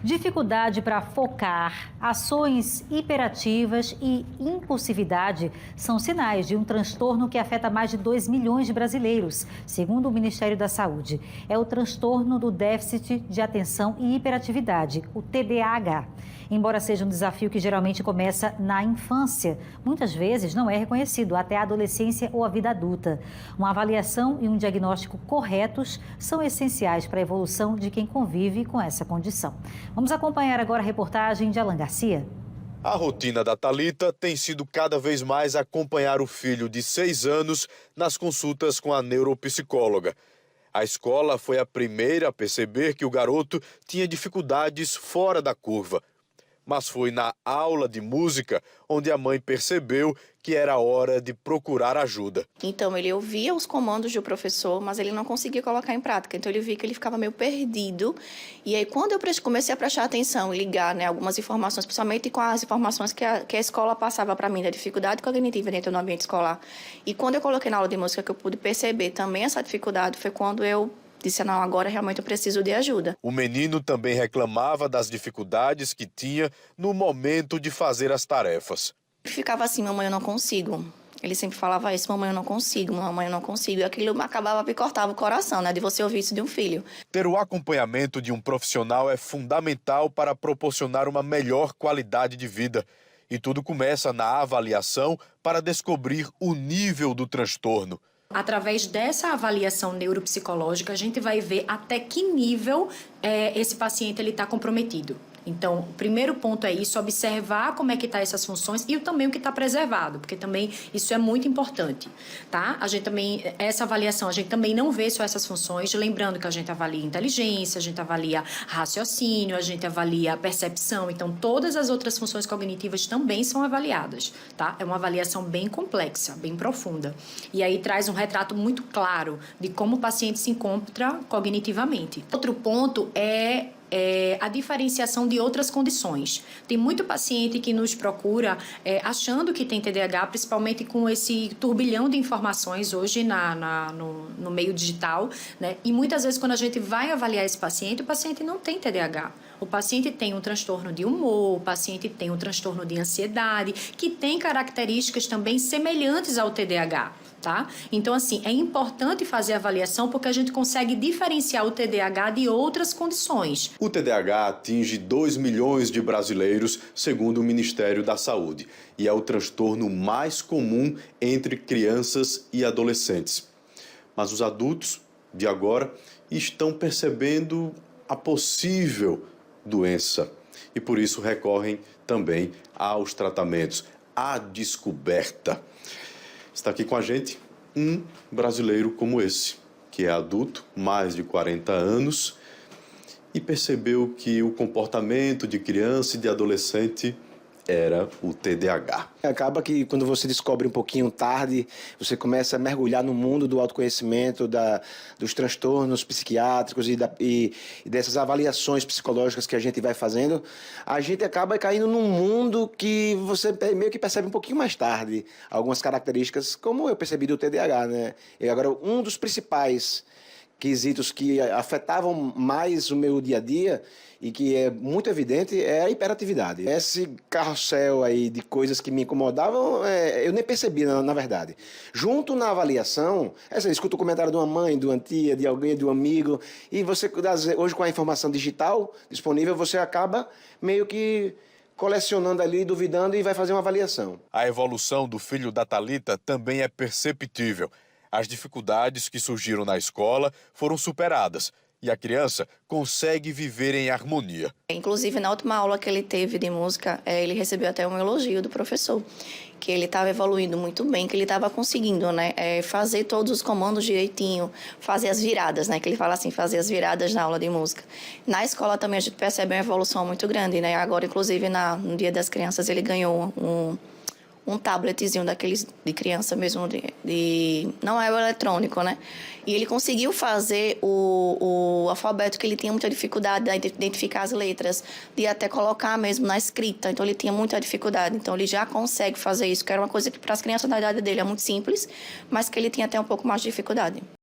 Dificuldade para focar, ações hiperativas e impulsividade são sinais de um transtorno que afeta mais de 2 milhões de brasileiros, segundo o Ministério da Saúde. É o transtorno do déficit de atenção e hiperatividade, o TDAH. Embora seja um desafio que geralmente começa na infância, muitas vezes não é reconhecido até a adolescência ou a vida adulta. Uma avaliação e um diagnóstico corretos são essenciais para a evolução de quem convive com essa condição. Vamos acompanhar agora a reportagem de Alan Garcia. A rotina da Thalita tem sido cada vez mais acompanhar o filho de 6 anos nas consultas com a neuropsicóloga. A escola foi a primeira a perceber que o garoto tinha dificuldades fora da curva. Mas foi na aula de música onde a mãe percebeu que era hora de procurar ajuda. Então ele ouvia os comandos do professor, mas ele não conseguia colocar em prática. Então ele via que ele ficava meio perdido. E aí quando eu comecei a prestar atenção e ligar, algumas informações, principalmente com as informações que a escola passava para mim da dificuldade cognitiva dentro do ambiente escolar. E quando eu coloquei na aula de música que eu pude perceber também essa dificuldade, foi quando eu disse, não, agora realmente eu preciso de ajuda. O menino também reclamava das dificuldades que tinha no momento de fazer as tarefas. Ele ficava assim, mamãe, eu não consigo. Ele sempre falava isso, mamãe, eu não consigo, mamãe, eu não consigo. E aquilo acabava me cortava o coração, de você ouvir isso de um filho. Ter o acompanhamento de um profissional é fundamental para proporcionar uma melhor qualidade de vida. E tudo começa na avaliação para descobrir o nível do transtorno. Através dessa avaliação neuropsicológica, a gente vai ver até que nível esse paciente está comprometido. Então, o primeiro ponto é isso, observar como é que tá essas funções e também o que está preservado, porque também isso é muito importante, tá? A gente também, essa avaliação, a gente também não vê só essas funções, lembrando que a gente avalia inteligência, a gente avalia raciocínio, a gente avalia percepção, então todas as outras funções cognitivas também são avaliadas, tá? É uma avaliação bem complexa, bem profunda. E aí traz um retrato muito claro de como o paciente se encontra cognitivamente. Outro ponto é a diferenciação de outras condições. Tem muito paciente que nos procura achando que tem TDAH, principalmente com esse turbilhão de informações hoje no meio digital, E muitas vezes quando a gente vai avaliar esse paciente, o paciente não tem TDAH. O paciente tem um transtorno de humor, o paciente tem um transtorno de ansiedade, que tem características também semelhantes ao TDAH. Tá? Então, assim, é importante fazer a avaliação porque a gente consegue diferenciar o TDAH de outras condições. O TDAH atinge 2 milhões de brasileiros, segundo o Ministério da Saúde, e é o transtorno mais comum entre crianças e adolescentes. Mas os adultos de agora estão percebendo a possível doença e por isso recorrem também aos tratamentos, à descoberta. Está aqui com a gente um brasileiro como esse, que é adulto, mais de 40 anos, e percebeu que o comportamento de criança e de adolescente era o TDAH. Acaba que quando você descobre um pouquinho tarde, você começa a mergulhar no mundo do autoconhecimento, dos transtornos psiquiátricos e dessas avaliações psicológicas que a gente vai fazendo, a gente acaba caindo num mundo que você meio que percebe um pouquinho mais tarde algumas características, como eu percebi do TDAH, E agora, um dos principais quesitos que afetavam mais o meu dia a dia e que é muito evidente é a hiperatividade. Esse carrossel aí de coisas que me incomodavam, eu nem percebi, na verdade. Junto na avaliação, escuta o comentário de uma mãe, de uma tia, de alguém, de um amigo, e você, hoje com a informação digital disponível, você acaba meio que colecionando ali, duvidando e vai fazer uma avaliação. A evolução do filho da Thalita também é perceptível. As dificuldades que surgiram na escola foram superadas e a criança consegue viver em harmonia. Inclusive, na última aula que ele teve de música, ele recebeu até um elogio do professor, que ele estava evoluindo muito bem, que ele estava conseguindo, fazer todos os comandos direitinho, fazer as viradas, que ele fala assim, fazer as viradas na aula de música. Na escola também a gente percebe uma evolução muito grande, Agora, inclusive, no Dia das Crianças, ele ganhou um tabletzinho daqueles de criança mesmo, não é o eletrônico, E ele conseguiu fazer o alfabeto, que ele tinha muita dificuldade de identificar as letras, de até colocar mesmo na escrita. Então, ele tinha muita dificuldade. Então, ele já consegue fazer isso, que era uma coisa que para as crianças da idade dele é muito simples, mas que ele tinha até um pouco mais de dificuldade.